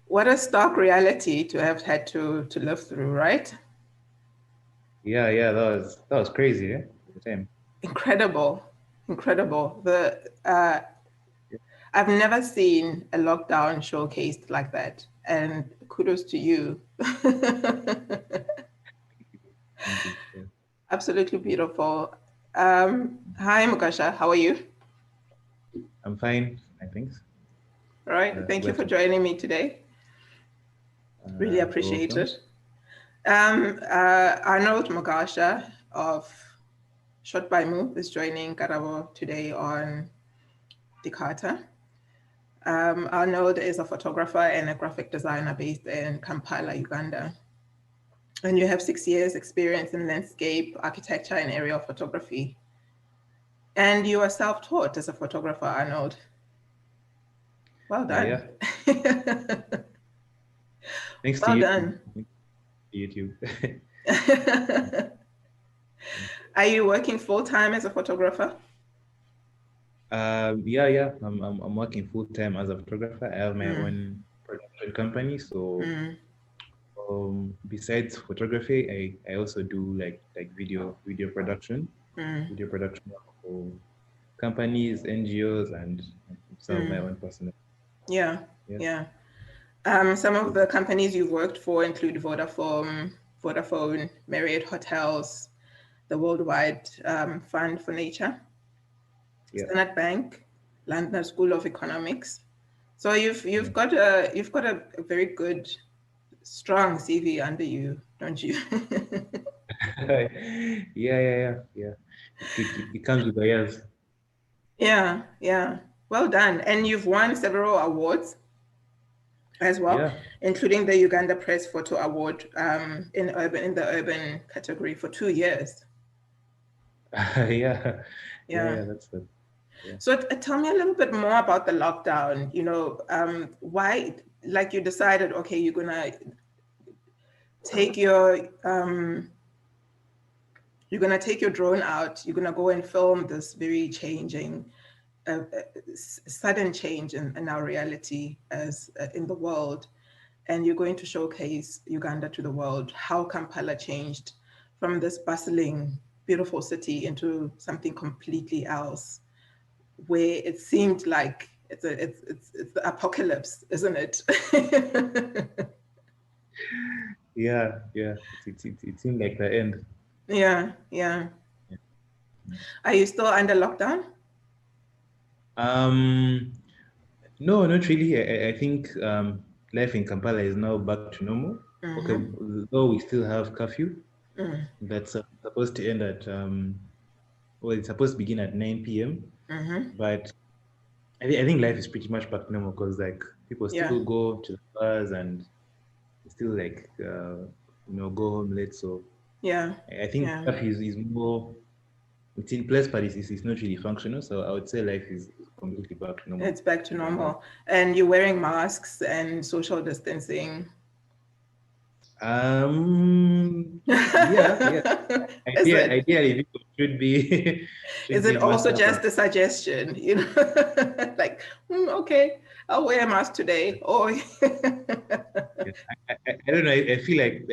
What a stark reality to have had to live through, right? Yeah, that was crazy, yeah. At the time. Incredible, incredible. I've never seen a lockdown showcased like that, and kudos to you. Thank you. Yeah. Absolutely beautiful. Hi, Mugasha. How are you? I'm fine, I think. All right. Thank you Glad for to. joining me today. Really You're appreciate welcome. it. Arnold Mugasha of Shot by Move is joining Karabo today on Decata. Arnold is a photographer and a graphic designer based in Kampala, Uganda. And you have 6 years experience in landscape, architecture, and aerial photography. And you are self-taught as a photographer, Arnold. Well done. Yeah. Thanks to Well you. done. Thanks to you too. Are you working full-time as a photographer? Yeah. I'm working full time as a photographer. I have my Mm, own production company. So mm, besides photography, I also do like mm, video production for companies, NGOs, and some of my mm. own personal. Yeah, Yeah. yeah. Some of the companies you've worked for include Vodafone, Marriott Hotels, the Worldwide Fund for Nature, Yeah. Standard Bank, London School of Economics. So Yeah. you've got a very good, strong CV under you, don't you? Yeah. It comes with the years. Yeah, yeah. Well done. And you've won several awards as well, Yeah. including the Uganda Press Photo Award in the urban category for 2 years. Yeah. Yeah. That's the yeah. So tell me a little bit more about the lockdown. Why, like you decided, okay, you're gonna take your drone out. You're gonna go and film this very changing, sudden change in our reality as in the world, and you're going to showcase Uganda to the world. How Kampala changed from this bustling, beautiful city into something completely else, where it seemed like it's the apocalypse, isn't it? Yeah. It seemed like the end. Yeah, yeah. Yeah. Are you still under lockdown? Um, no, not really. I think life in Kampala is now back to normal. Okay, Mm-hmm. though we still have curfew Mm, that's supposed to end at well, it's supposed to begin at 9 p.m. mm-hmm. But I think life is pretty much back to normal because like people Yeah, still go to the bars and still like go home late. So yeah, I think yeah. stuff is more it's in place, but it's not really functional. So I would say life is completely back to normal It's back to right now. normal. And you're wearing masks and social distancing. Yeah. Is it? Ideally, people should be should Is it be masked also up and just a suggestion? Like, okay, I'll wear a mask today. Or yeah. I don't know. I feel like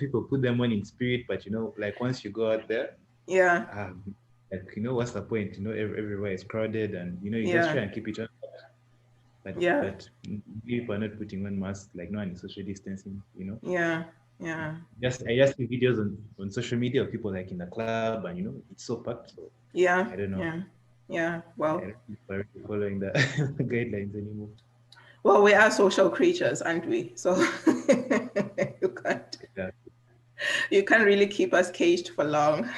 people put them on in spirit, but like once you go out there, yeah, like what's the point? Everywhere is crowded, and you just yeah, try and keep it on. yeah, But people are not putting on masks, like no one is social distancing. yeah, yeah, I just see videos on social media of people like in the club, and it's so packed. So I yeah, don't know. yeah, yeah. I don't Well, think people are really following the guidelines anymore. well, we are social creatures, aren't we? So you can't Exactly. you can't really keep us caged for long.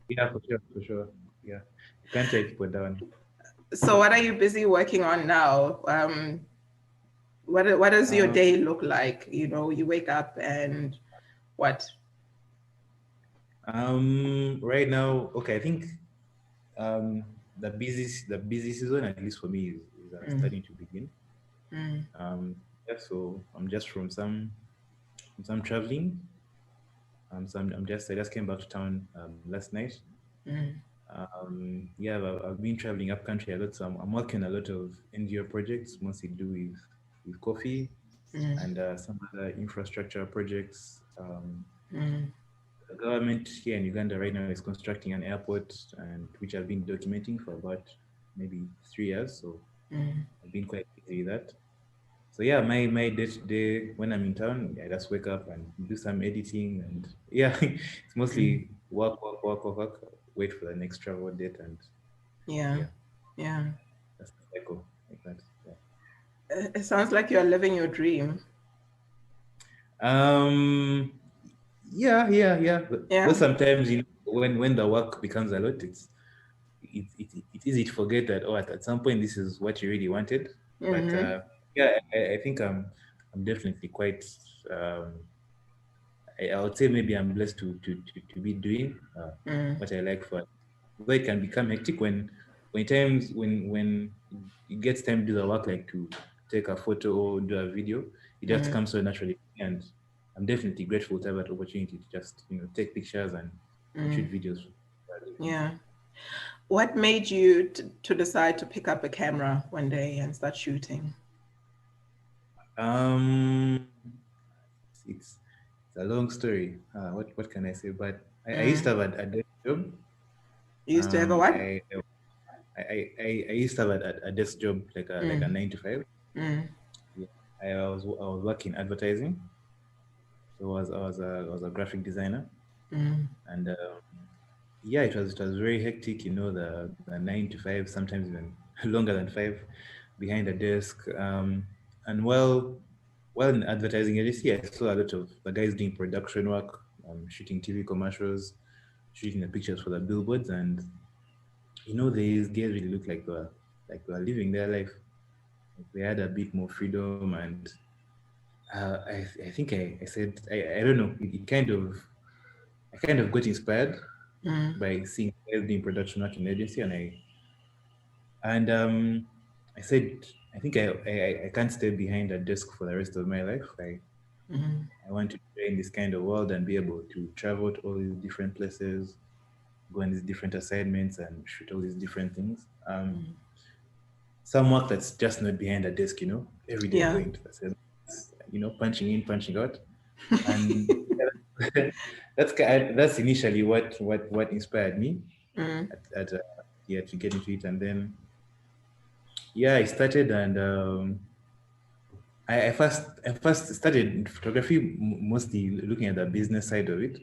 Yeah, for sure. Yeah, you can't take people down. So, what are you busy working on now? What does your Um, day look like? You wake up and what? right now, okay, I think the busy season, at least for me, is Mm, starting to begin. mm, Yeah, so I'm just from some traveling. I just came back to town last night. mm, Yeah, I've been traveling up country a lot, so I'm working a lot of NGO projects, mostly to do with coffee. and some other infrastructure projects. mm, The government here in Uganda right now is constructing an airport, and which I've been documenting for about maybe 3 years. So mm, I've been quite busy with that. So yeah, my day to day when I'm in town, I just wake up and do some editing, and yeah, it's mm. mostly work, wait for the next travel date, and Yeah, yeah, yeah. that's the cycle like that. Yeah. It sounds like you're living your dream. Um. Yeah. Though Yeah. sometimes when the work becomes a lot, it's easy to forget that at some point this is what you really wanted. But Mm-hmm. yeah, I think I'm definitely quite. I would say maybe I'm blessed to be doing Mm, what I like for. Though it can become hectic when times when it gets time to do the work, like to take a photo or do a video, it just mm, comes so naturally. And I'm definitely grateful to have that opportunity to just take pictures and shoot mm. videos. Yeah. What made you to decide to pick up a camera one day and start shooting? Um, it's it's a long story. What can I say? But I used to Mm. have a desk job. You used to have a Um, what? I I used to have a desk job, like a Mm, 9 to 5. mm, Yeah, I was working advertising. So I was a graphic designer, mm, and yeah, it was very hectic. The 9 to 5, sometimes even longer than 5, behind a desk. And while in advertising agency, I saw a lot of the guys doing production work, shooting TV commercials, shooting the pictures for the billboards, and these guys really look like they were living their life. Like they had a bit more freedom, and I think I said I don't know. I kind of got inspired mm, by seeing guys doing production work in the agency, and I said I think I can't stay behind a desk for the rest of my life. mm, I want to play in this kind of world and be able to travel to all these different places, go on these different assignments, and shoot all these different things. mm. Some work that's just not behind a desk, every day Yeah. going to the same, punching in, punching out, and that's initially what inspired me Mm, yeah, to get into it. And then yeah, I started, and I first started photography, mostly looking at the business side of it.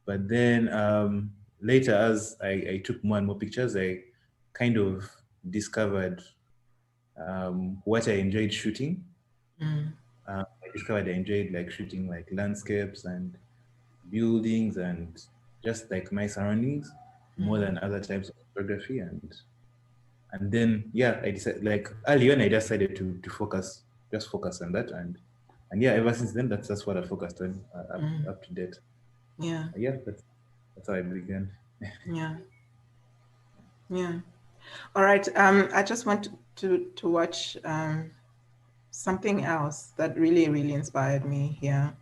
But then later, as I took more and more pictures, I kind of discovered what I enjoyed shooting. mm, I discovered I enjoyed like shooting like landscapes and buildings and just like my surroundings more mm, than other types of photography. And then yeah, I decided, like early on, I decided to focus on that. And yeah, ever since then, that's what I focused on, mm. up to date. Yeah. Yeah, that's how I began. Yeah. Yeah. All right. I just want to watch something else that really, really inspired me here.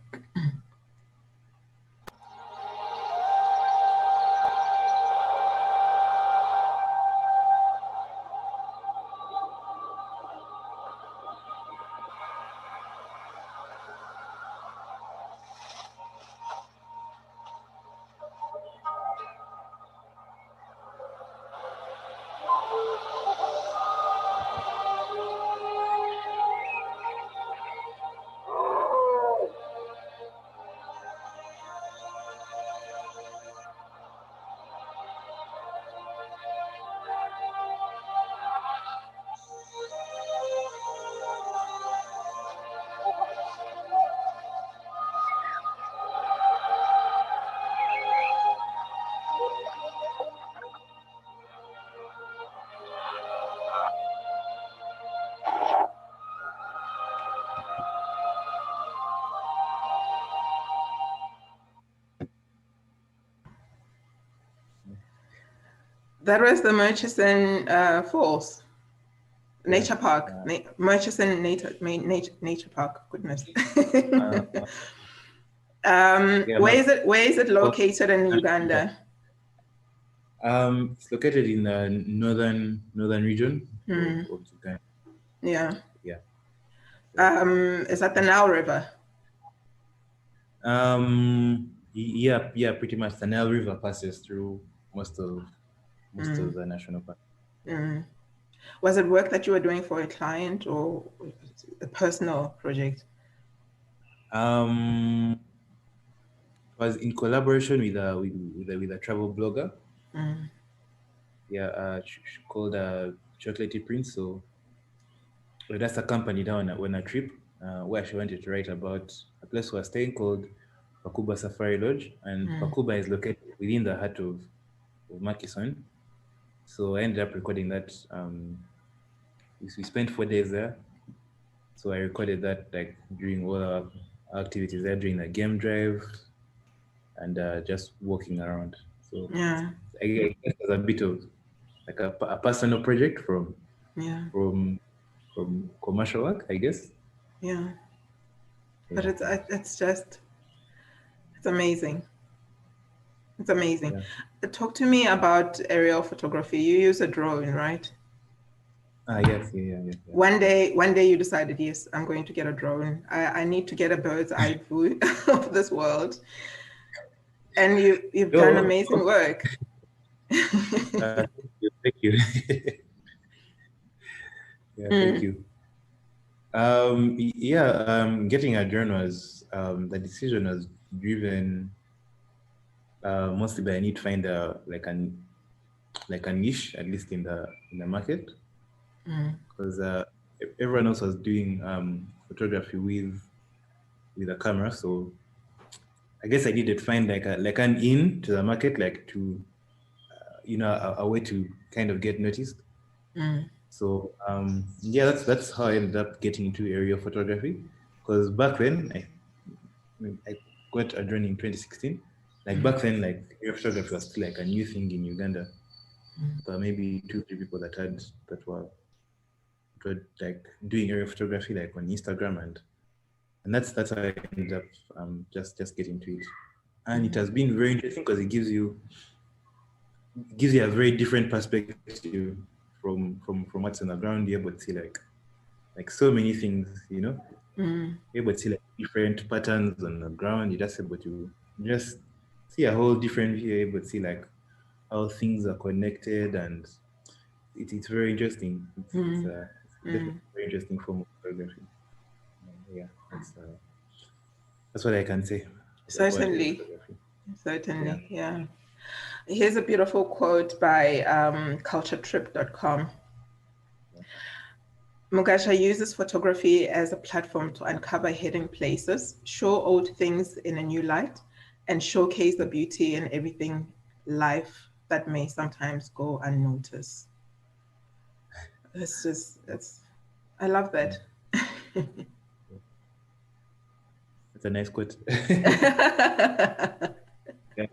That was the Murchison Falls Yeah. Nature Park, Murchison Nature Park. Goodness. Uh, yeah. Where is it? Where is it Well, located in Uganda? it's located in the northern region Hmm. of Uganda. Yeah. Yeah. Is that the Nile River? Yeah, pretty much. The Nile River passes through most of the national park. Mm. Was it work that you were doing for a client or a personal project? Um, it was in collaboration with a travel blogger. Yeah, called Chocolatey Prince. So well, that's a company down on a trip where she wanted to write about a place we were staying called Pakuba Safari Lodge, and Pakuba is located within the heart of Makison. So I ended up recording that. We spent 4 days there. So I recorded that like during all our activities there, during the game drive and just walking around. So Yeah, I guess it was a bit of like a personal project yeah, from from commercial work, I guess. yeah. But Yeah, yeah, it's just it's amazing. It's amazing. yeah. Talk to me about aerial photography. You use a drone, right? Yes, yeah. One day you decided, yes, I'm going to get a drone. I need to get a bird's eye view of this world. And you've done Oh, amazing work. thank you. Yeah, thank Mm, you. Yeah, getting a drone was the decision was driven mostly by I need to find like a niche at least in the market because everyone else was doing photography with a camera, so I guess I needed to find like an in to the market, like to a way to kind of get noticed. So yeah, that's how I ended up getting into aerial photography. Because back then, I got a drone in 2016. Like back then, like aerial photography was still like a new thing in Uganda. But maybe 2, 3 people that were like doing aerial photography like on Instagram, and that's how I ended up just getting into it. And it has been very interesting because it gives you a very different perspective from what's on the ground. You're able to see like so many things, you're able to see like different patterns on the ground. You're just able to just see a whole different view. You're able to see like how things are connected, and it's very interesting. It's definitely a very interesting form of photography. Yeah, that's what I can say about aerial certainly, photography. Yeah. certainly, yeah. Here's a beautiful quote by culturetrip.com. Mugasha uses photography as a platform to uncover hidden places, show old things in a new light, and showcase the beauty in everything life that may sometimes go unnoticed. I love that. That's a nice quote. Yeah.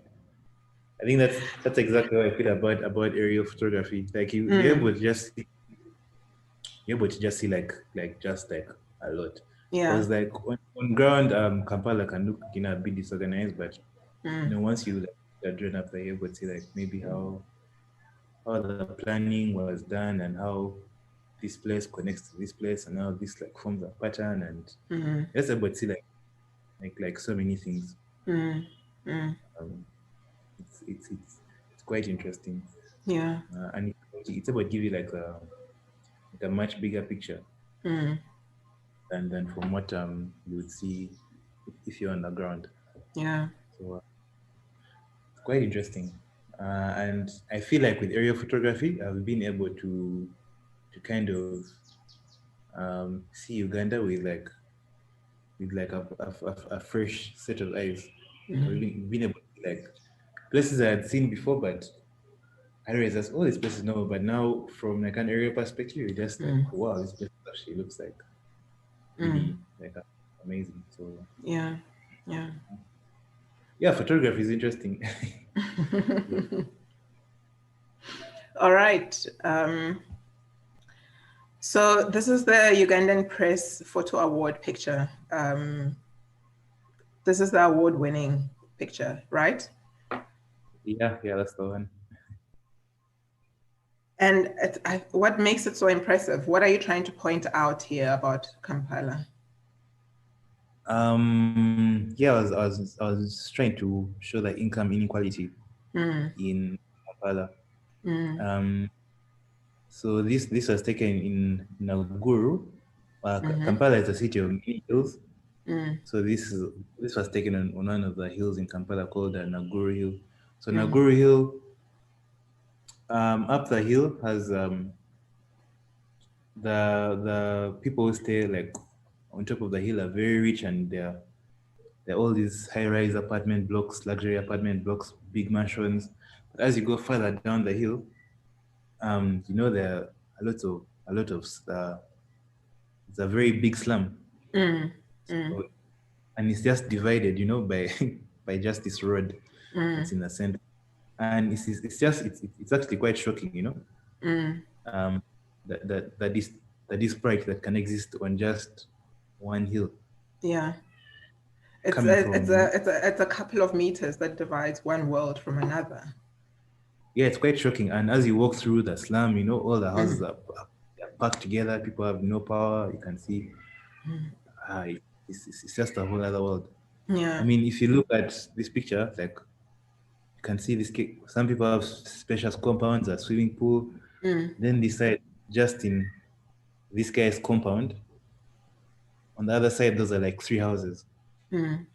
I think that's exactly how I feel about aerial photography. Like you're able to just see like just like a lot. Yeah. Because like on ground, Kampala can look a bit disorganized, but once you like are drawn up there, you're able to see like maybe how the planning was done and how this place connects to this place and how this like forms a pattern, and just able to see like so many things. Um, it's quite interesting, Yeah. and it's able to give you like a much bigger picture than from what you would see if you're on the ground. Yeah. So it's quite interesting, and I feel like with aerial photography, I've been able to kind of see Uganda with a fresh set of eyes. I've been able to see, like places I had seen before, but I realized that's all these places know. But now, from like an aerial perspective, you're just like, wow, this place actually looks like really like amazing. So Yeah. Yeah. yeah, photography is interesting. Yeah. All right. So this is the Ugandan Press Photo Award picture. This is the award-winning picture, right? Yeah, that's the one. And what makes it so impressive? What are you trying to point out here about Kampala? Yeah, I was trying to show the income inequality Mm, in Kampala. mm, Um, so this was taken in Naguru. mm-hmm, Kampala is a city of many hills. mm, So this was taken on one of the hills in Kampala called Naguru Hill. So mm, Naguru Hill, up the hill has the people who stay like on top of the hill are very rich, and they're all these high-rise apartment blocks, luxury apartment blocks, big mansions. But as you go further down the hill, there are a lot of it's a very big slum. mm, mm, So, and it's just divided, by by just this road mm, that's in the center. And it's actually quite shocking, mm. um, that this pride that can exist on just one hill, Yeah. It's coming a, it's from, a it's a it's a couple of meters that divides one world from another. yeah, it's quite shocking. And as you walk through the slum, all the houses Mm, are packed together. People have no power. You can see, mm. it's just a whole other world. I Yeah. mean, if you look at this picture, like you can see this. Some people have spacious compounds, a swimming pool. Mm, Then this side, just in this guy's compound, on the other side, those are like three houses, mm.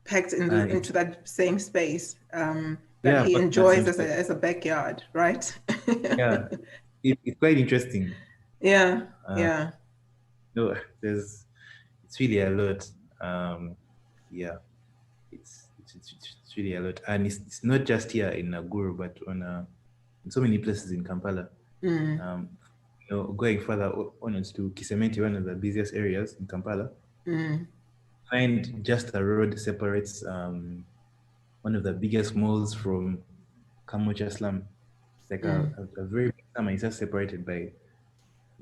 Packed and into that same space that yeah, he but that enjoys same as space. a backyard, right? Yeah, it's quite interesting. Yeah. Uh, Yeah. no, it's really a lot. Um, yeah, it's really a lot, and it's not just here in Naguru, but in so many places in Kampala. Mm, Um, going further on to Kisementi, one of the busiest areas in Kampala, mm, find just a road separates one of the biggest malls from Kamucha slum. It's like a, mm, a, a very big slum, and it's just separated by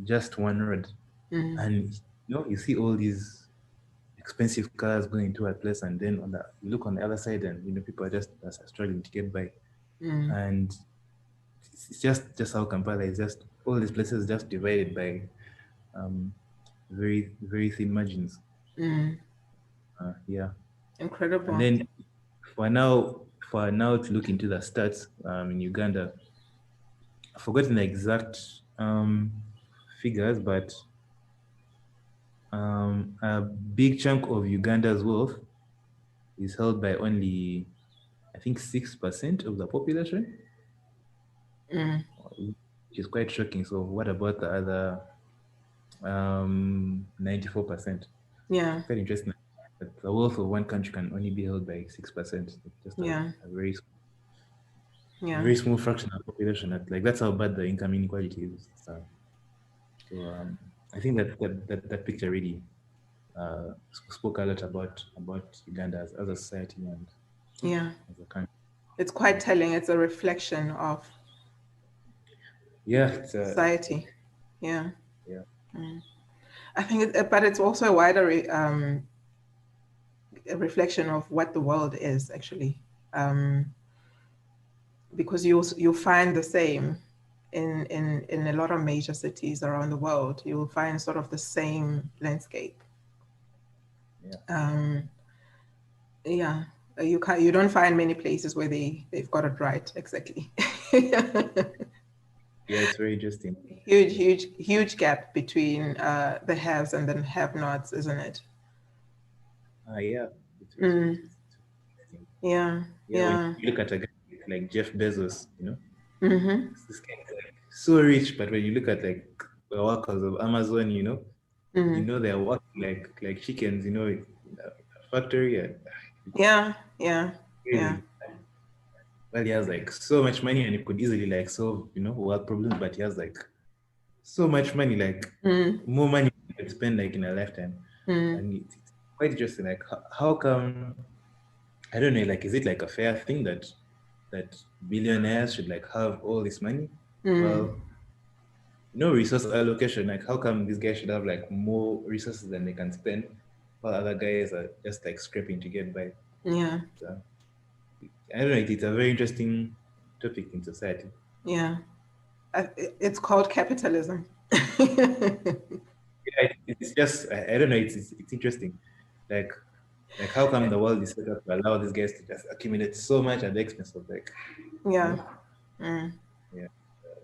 just one road. mm, And you see all these expensive cars going to a place, and then you look on the other side, and people are struggling to get by. mm, And it's just how Kampala is, just all these places just divided by um, very very thin margins. mm. Yeah, and Incredible. then for now for now to look into the stats in Uganda. I've forgotten the exact figures, but a big chunk of Uganda's wealth is held by only, I think, 6% of the population, Mm, which is quite shocking. So, what about the other 94%? yeah. Quite interesting. That the wealth of one country can only be held by 6%. Just Yeah. a very Yeah. very small fraction of the population. Like that's how bad the income inequality is. So I think that picture really spoke a lot about Uganda as a society and Yeah. as a country. It's quite telling. It's a reflection of Yeah, society. Yeah. yeah, Mm. I think, but it's also a wider a reflection of what the world is actually, um, because you'll find the same in a lot of major cities around the world. You'll find sort of the same landscape. yeah, Um, yeah, you don't find many places where they've got it right exactly. yeah. It's very interesting. Huge gap between the haves and the have-nots, isn't it? Yeah, Mm, interesting. yeah, Yeah, when yeah. you look at a guy like Jeff Bezos, Mm-hmm. this guy is like so rich, but when you look at like the workers of Amazon, Mm, they're working like chickens, in a factory. And yeah, yeah, yeah. crazy. Well, he has like so much money, and he could easily like solve, world problems, but he has like so much money, like Mm, more money you could spend like in a lifetime. mm, And it's quite interesting. Like how come, I don't know, like is it like a fair thing that billionaires should like have all this money? mm, Well, no resource allocation. Like how come these guys should have like more resources than they can spend, while other guys are just like scraping to get by? yeah, So, I don't know. It's a very interesting topic in society. yeah. It's called capitalism. Yeah, it's just I don't know. It's interesting, like like how come the world is set up to allow these guys to just accumulate so much at the expense of like, you Yeah. know, yeah,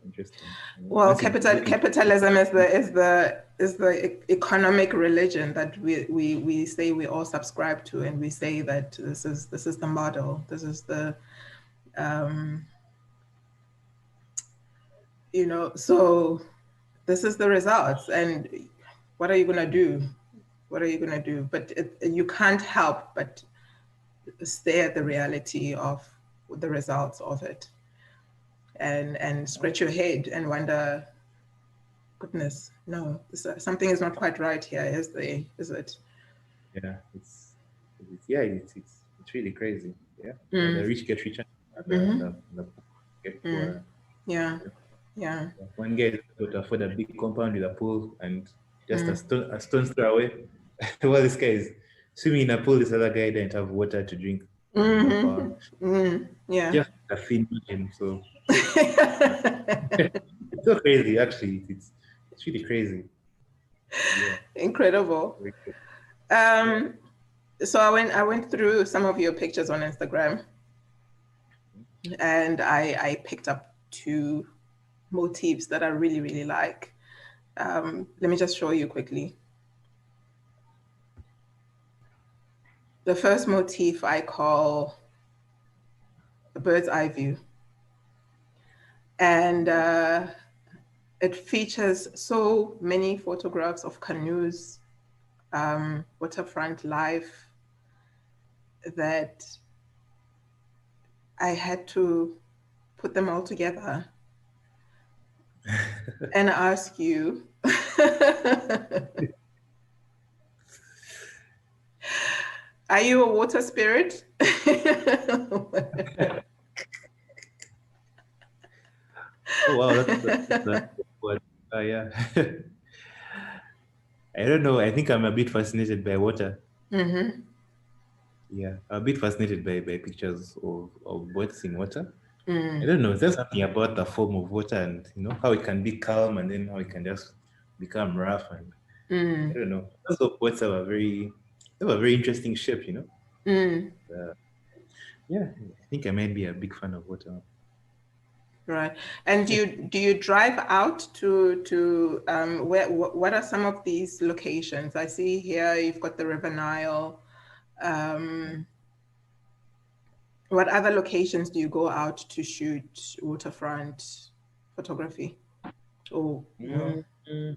interesting. You know, Well, once you look into capitalism is the economic religion that we say we all subscribe to, and we say that this is the model. This is the um, so this is the results, and what are you gonna do? What are you gonna do? But you can't help but stare at the reality of the results of it, and scratch your head and wonder, goodness, no, something is not quite right here, is it? yeah, it's really crazy. Yeah, the Mm, rich get richer, and mm-hmm, the poor get mm, poorer. yeah, yeah, Yeah. One guy is able to afford a big compound with a pool and just mm, a stone's throw away. Well, this guy is swimming in a pool. This other guy didn't have water to drink and no mm-hmm, power. yeah. Just a thin him. So it's so crazy. Actually, it's really crazy. Yeah. Incredible. Very good. Yeah. Um, so I went through some of your pictures on Instagram, and I picked up two motifs that I really, really like. Let me just show you quickly. The first motif I call a bird's eye view, and it features so many photographs of canoes, waterfront life, that I had to put them all together and ask you, are you a water spirit? Oh wow, that's what. Yeah. I don't know. I think I'm a bit fascinated by water. Mm-hmm. Yeah, I'm a bit fascinated by pictures of boats in water. I Mm, don't know. There's something about the form of water and how it can be calm and then how it can just become rough and I mm, don't know. Also, boats have a very interesting shape. mm. Uh, yeah, I think I might be a big fan of water. Right. And do you drive out to where what are some of these locations? I see here you've got the River Nile. Um, what other locations do you go out to shoot waterfront photography? Oh, Mm,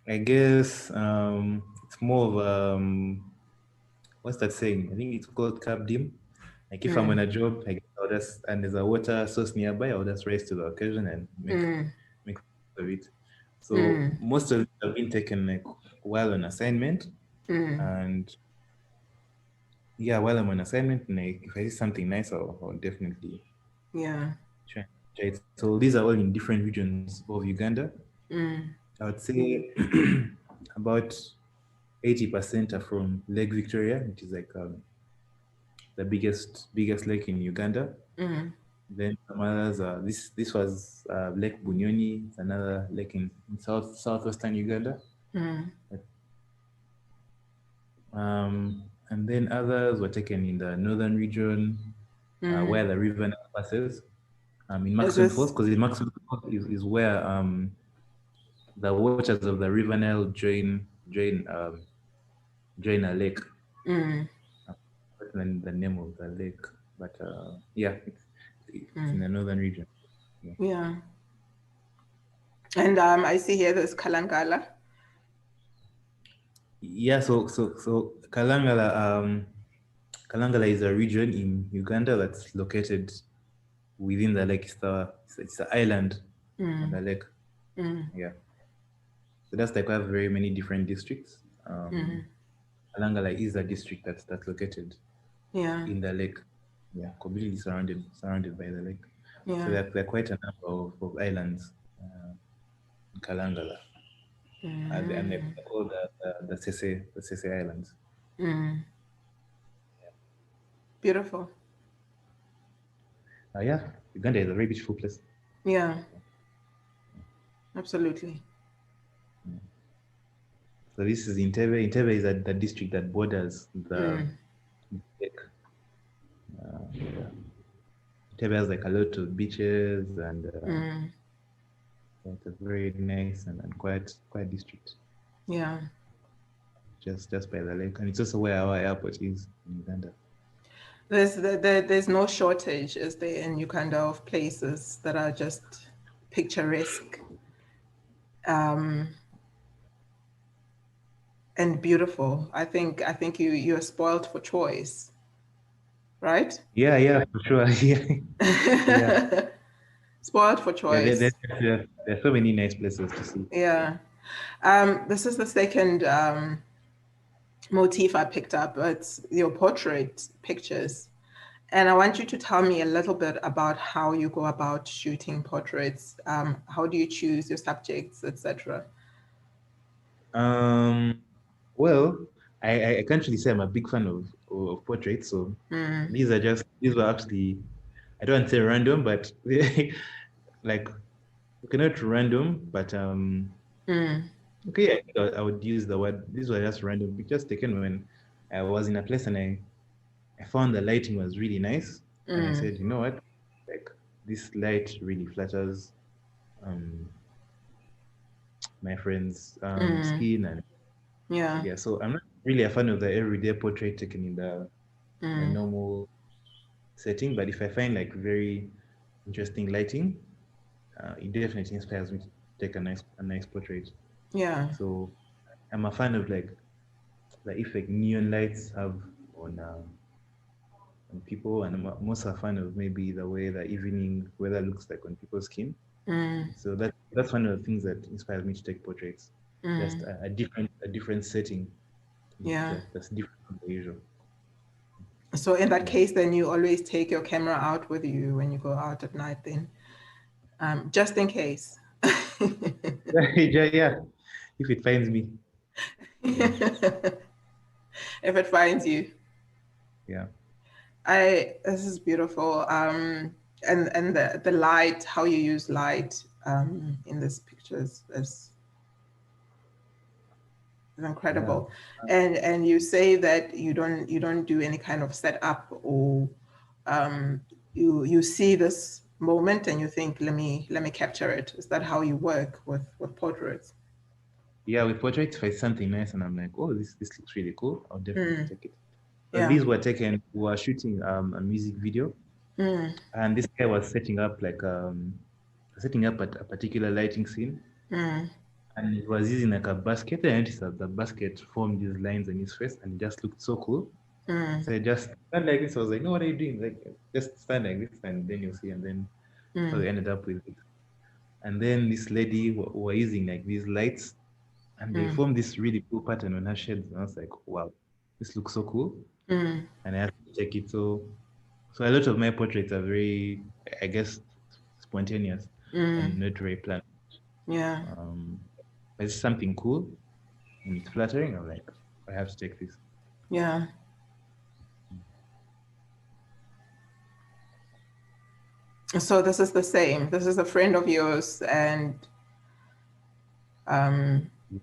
I guess it's more of what's that saying? I think it's called cap dim. Like if I'm on mm, a job, I guess I'll just and there's a water source nearby, I'll just race to the occasion and mm, make of it. So mm, most of it have been taken like while on assignment, mm. and yeah, while I'm on assignment, like if I see something nice, I'll definitely Yeah. try. Try it. So these are all in different regions of Uganda. Mm, I would say about 80% are from Lake Victoria, which is like the biggest lake in Uganda. mm, Then some others are this was Lake Bunyonyi, it's another lake in southwestern Uganda. mm, And then others were taken in the northern region, where mm. the river Nile passes. In Is Maxwell Falls, this because in Maxwell Falls is where the waters of the River Nile join a lake. mm, I've forgotten the name of the lake, but yeah, it's in mm. the northern region. Yeah, Yeah. And I see here there's Kalangala. yeah. So Kalangala is a region in Uganda that's located within the lake. It's an island on the Mm, lake. mm, Yeah, so that's like we have very many different districts. mm. Kalangala is a district that's located Yeah. in the lake. Yeah, completely surrounded by the lake. So Yeah. there are quite a number of islands in Kalangala, and they're Mm, called the Sese Islands. mm. Beautiful. Yeah, Uganda is a very beautiful place. Yeah. Absolutely. So this is Entebbe. Entebbe is the district that borders the Mm, lake. Yeah. Entebbe has like a lot of beaches, and mm, it's a very nice and quiet district, yeah. just by the lake, and it's also where our airport is in Uganda. There's no shortage, is there, in Uganda of places that are just picturesque um, and beautiful. I think you're spoiled for choice, right? Yeah, for sure. Yeah, yeah, Spoiled for yeah. choice. There's so many nice places to see. Yeah. This is the second motif I picked up. It's your portrait pictures. And I want you to tell me a little bit about how you go about shooting portraits. How do you choose your subjects, etc.? Um, well, I can't really say I'm a big fan of portraits, so Mm, these were actually, I don't want to say random, but like, okay, not random, but mm, okay, yeah, I think I would use the word. These were just random pictures taken when I was in a place, and I found the lighting was really nice, and I mm, said, you know what, like this light really flatters um my friend's mm, skin, and yeah. yeah, so I'm not really a fan of the everyday portrait taken in the Mm, normal setting, but if I find like very interesting lighting, it definitely inspires me to take a nice portrait. yeah. So I'm a fan of like the effect neon lights have on on people, and I'm most a fan of maybe the way the evening weather looks like on people's skin. Mm, So that's one of the things that inspires me to take portraits. Just mm, a different setting yeah. that's different from the usual. So in that Yeah. case, then you always take your camera out with you when you go out at night, then, just in case. Yeah. If it finds me. Yeah. If it finds you. Yeah. This is beautiful. And the light, how you use light in these pictures is Yeah. incredible. And you say that you don't do any kind of setup, or um, you see this moment and you think, let me capture it. Is that how you work with portraits? Yeah, with portraits, if I see something nice and I'm like, oh, this looks really cool, I'll definitely Mm, take it. So yeah. these were taken, we were shooting a music video, Mm, and this guy was setting up a particular lighting scene, mm, and he was using like a basket. And I noticed that the basket formed these lines on his face, and it just looked so cool. mm, So I just stand like this. I was like, no, what are you doing? Like, just stand like this, and then you'll see. And then so mm, we ended up with it. And then this lady were using like these lights, and they mm, formed this really cool pattern on her shades. And I was like, wow, this looks so cool. mm, And I had to check it. So a lot of my portraits are very, I guess, spontaneous mm, and not very planned. yeah. Um, it's something cool and it's flattering. I'm like, I have to take this. Yeah. So this is the same. This is a friend of yours, and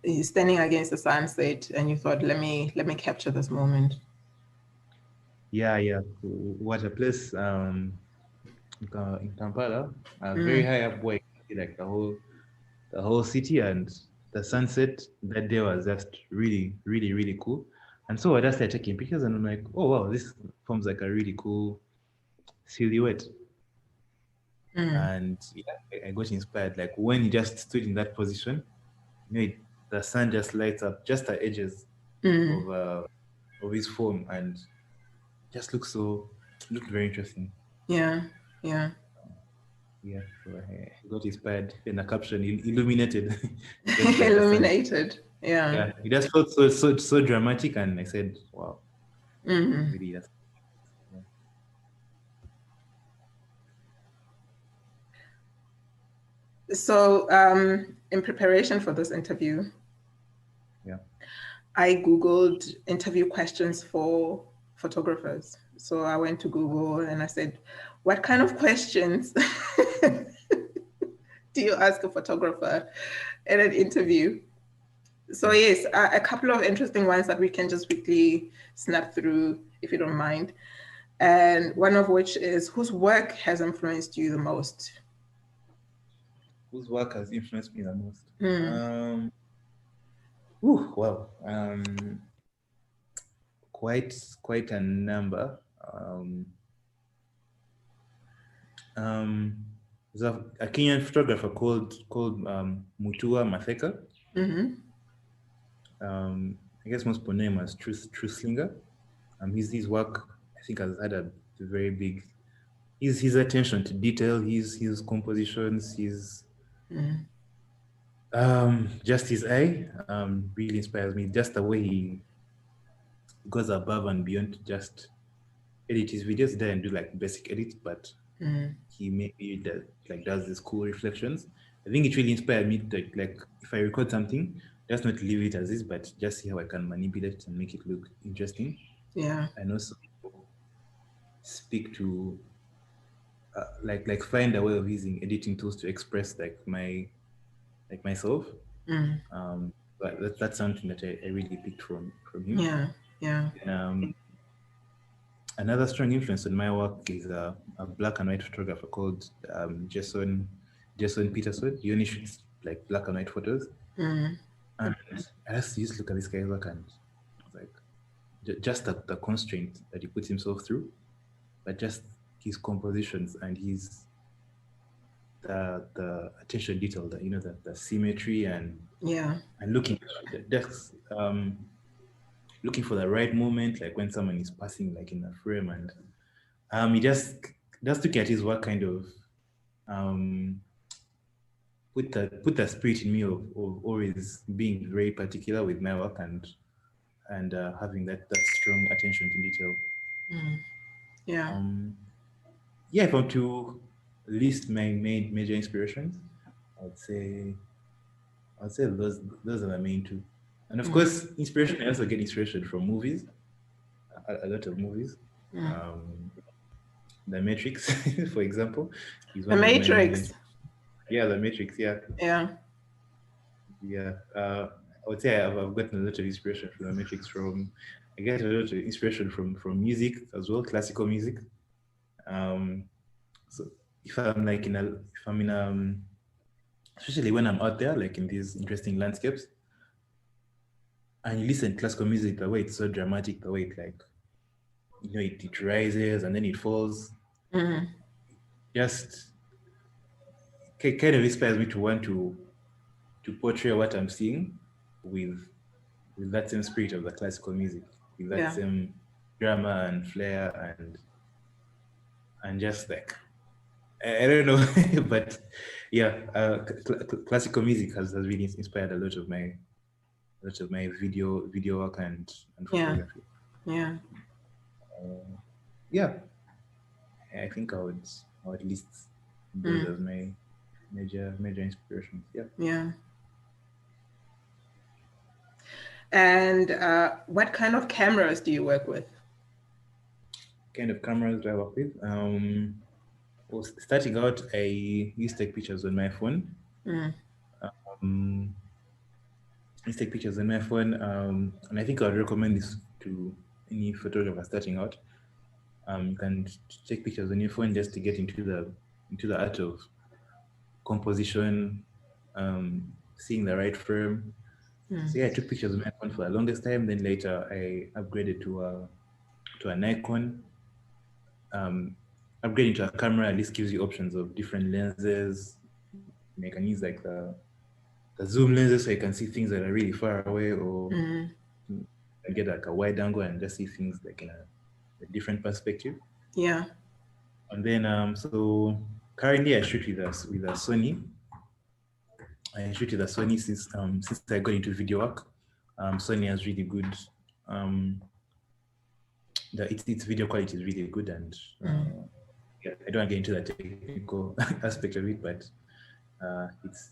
he's standing against the sunset, and you thought, let me capture this moment. Yeah. What a place in Kampala, very Mm, high up where you can see like the whole city, and the sunset that day was just really, really, really cool. And so I just started taking pictures, and I'm like, oh wow, this forms like a really cool silhouette. mm, And yeah, I got inspired. Like when he just stood in that position, the sun just lights up just the edges mm, of his form, and just looked very interesting. yeah, yeah. Yeah, so I got inspired. And the caption illuminated, just by the sun. Illuminated. Yeah. Yeah, it just felt so dramatic, and I said, wow, Mm. really, that's yeah. So, in preparation for this interview, Yeah. I Googled interview questions for photographers. So I went to Google and I said, what kind of questions do you ask a photographer in an interview? So Yeah. yes, a couple of interesting ones that we can just quickly snap through, if you don't mind. And one of which is, whose work has influenced you the most? Whose work has influenced me the most? Mm. Well, quite a number. Um, there's a Kenyan photographer called Mutua Matheka. Mm-hmm. I guess most people know him as Truth Slinger. His work I think has had a very big his attention to detail, his compositions, his Mm. just his eye really inspires me. Just the way he goes above and beyond to just edit his videos there and do like basic edits, but Mm. he maybe does these cool reflections. I think it really inspired me to like if I record something, just not leave it as is, but just see how I can manipulate it and make it look interesting. Yeah. And also speak to like find a way of using editing tools to express like myself. Mm. But that's something that I really picked from him. Yeah. Yeah. And, another strong influence in my work is a black and white photographer called Jason Peterson. He only shoots like black and white photos. Mm. And I used to look at this guy's work and I was like, just the constraint that he puts himself through, but just his compositions and his the attention detail, the symmetry Yeah. and that's looking for the right moment, like when someone is passing like in a frame, and he just look at his work kind of um put the spirit in me of always being very particular with my work and having that strong attention to detail. Mm. Yeah. Um, yeah, if I'm to list my main major inspirations, I would say I'd say those are the main two. And of Mm. course, inspiration. I also get inspiration from movies, a lot of movies. Mm. Um, the Matrix, for example, is The one of my major. Matrix. Yeah, The Matrix. Yeah, Yeah. yeah. I would say I've gotten a lot of inspiration from The Matrix. I get a lot of inspiration from music as well, classical music. Um, so if I'm in especially when I'm out there, like in these interesting landscapes, and you listen to classical music, the way it's so dramatic, the way it like it rises and then it falls, Mm. just kind of inspires me to want to portray what I'm seeing with with that same spirit of the classical music, with that Yeah. same drama and flair and just like I don't know, but yeah, classical music has really inspired a lot of my video work and Yeah. photography. Yeah. Uh, yeah, I think I would list those Mm. as my major inspirations. Yeah. Yeah. And what kind of cameras do you work with? Kind of cameras do I work with? Well, starting out, I used to take pictures on my phone. Mm. Um, I used to take pictures on my phone, and I think I would recommend this to any photographer starting out. You can take pictures on your phone just to get into the art of composition, seeing the right frame. Mm. So yeah, I took pictures on my phone for the longest time. Then later, I upgraded to a Nikon. Um, Upgrading to a camera at least gives you options of different lenses. You can use like the zoom lenses so you can see things that are really far away, or Mm. you can get like a wide angle and just see things like in a different perspective. Yeah. And then so currently I shoot with a Sony. I shoot with a Sony since I got into video work. Sony has really good its video quality is really good, and Mm. yeah, I don't want to get into the technical aspect of it, but it's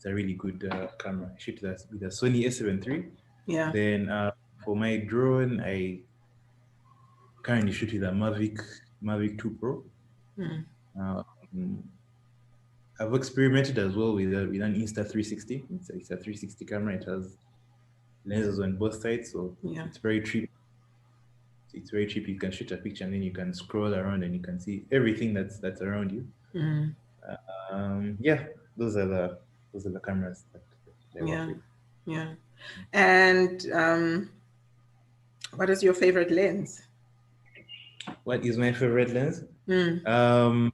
a really good camera. I shoot with a Sony A7 III. Yeah. Then for my drone, I currently shoot with a Mavic 2 Pro. Mm. Uh, mm, I've experimented as well with an Insta 360. It's a 360 camera. It has lenses on both sides, so Yeah. it's very cheap. It's very cheap. You can shoot a picture and then you can scroll around and you can see everything that's around you. Mm. Yeah, those are the cameras that I work Yeah. with. Yeah. And what is your favorite lens? What is my favorite lens? Mm. Um,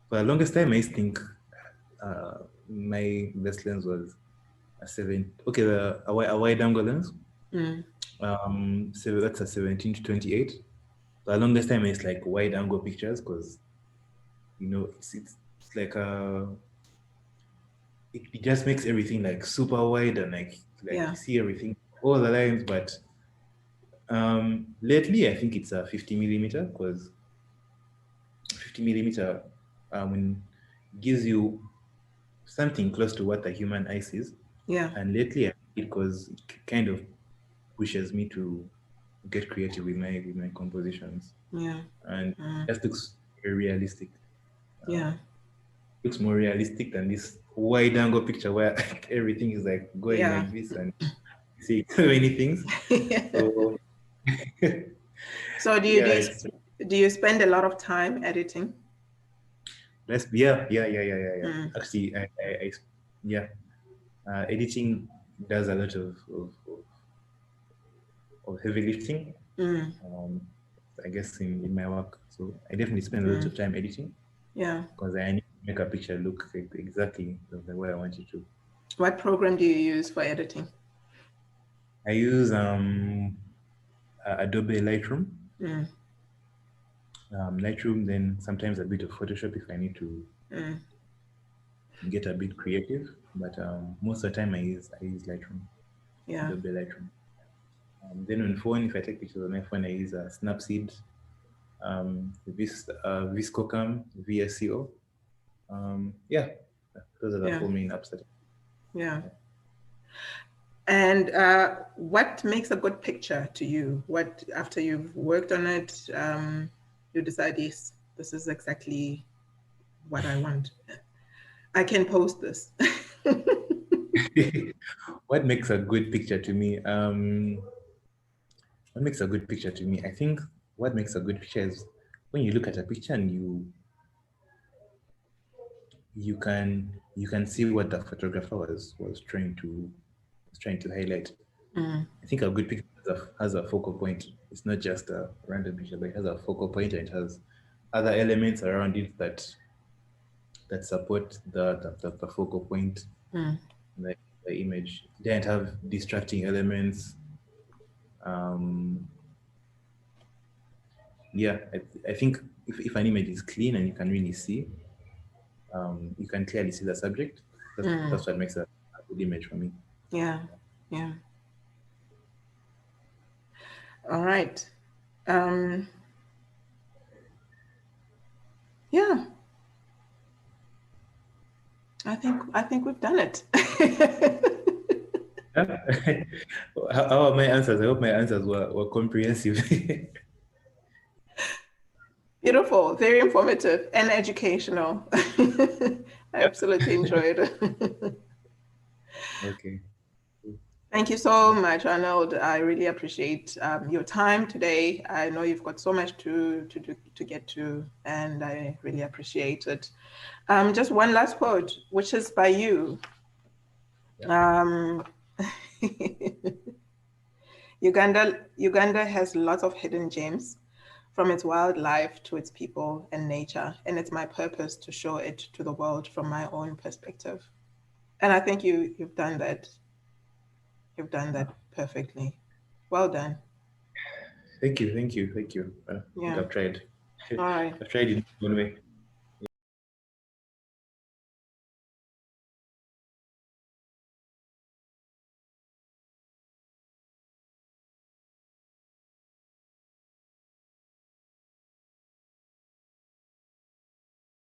for the longest time, I used to think uh, my best lens was a a wide angle lens. Mm. So that's a 17 to 28. For the longest time, it's like wide angle pictures because it's like it just makes everything like super wide and like Yeah. you see everything, all the lines. But lately, I think it's a 50 millimeter because 50 millimeter gives you something close to what the human eye sees. Yeah. And lately, because it kind of pushes me to get creative with my compositions, Yeah. and Mm. it just looks very realistic. Yeah. Looks more realistic than this wide angle picture where everything is like going Yeah. like this and you see so many things. So So yeah, it's do you spend a lot of time editing? yeah. Mm. Actually, yeah, editing does a lot of heavy lifting. Mm. Um, I guess in my work, so I definitely spend a lot Mm. of time editing Yeah. because I need to make a picture look exactly the way I want it to. What program do you use for editing? I use Adobe Lightroom. Mm. Lightroom, then sometimes a bit of Photoshop if I need to Mm. get a bit creative. But most of the time I use Lightroom, Yeah. Adobe Lightroom. Then on phone, if I take pictures on my phone, I use Snapseed, Viscocam, VSCO. Yeah, those are the Yeah. four main apps that. Yeah. And what makes a good picture to you? What, after you've worked on it, you decide, yes, this is exactly what I want. I can post this. What makes a good picture to me? What makes a good picture to me? I think what makes a good picture is when you look at a picture and you can see what the photographer was trying to highlight. Mm. I think a good picture has a focal point. It's not just a random picture, but it has a focal point and it has other elements around it that support the focal point, Mm. the, the image. It doesn't have distracting elements. Um, yeah, I think if an image is clean and you can really see, you can clearly see the subject. That's Mm. what makes a good image for me. Yeah. Yeah. All right. Um, yeah. I think we've done it. Yeah. How are my answers? I hope my answers were comprehensive. Beautiful, very informative and educational. I absolutely enjoyed it. Okay. Thank you so much, Arnold. I really appreciate your time today. I know you've got so much to get to, and I really appreciate it. Just one last quote, which is by you. Yeah. Um, Uganda has lots of hidden gems, from its wildlife to its people and nature, and it's my purpose to show it to the world from my own perspective. And I think you've done that. You've done that perfectly. Well done. Thank you. I think Yeah. I've tried. All right. I've tried in one way.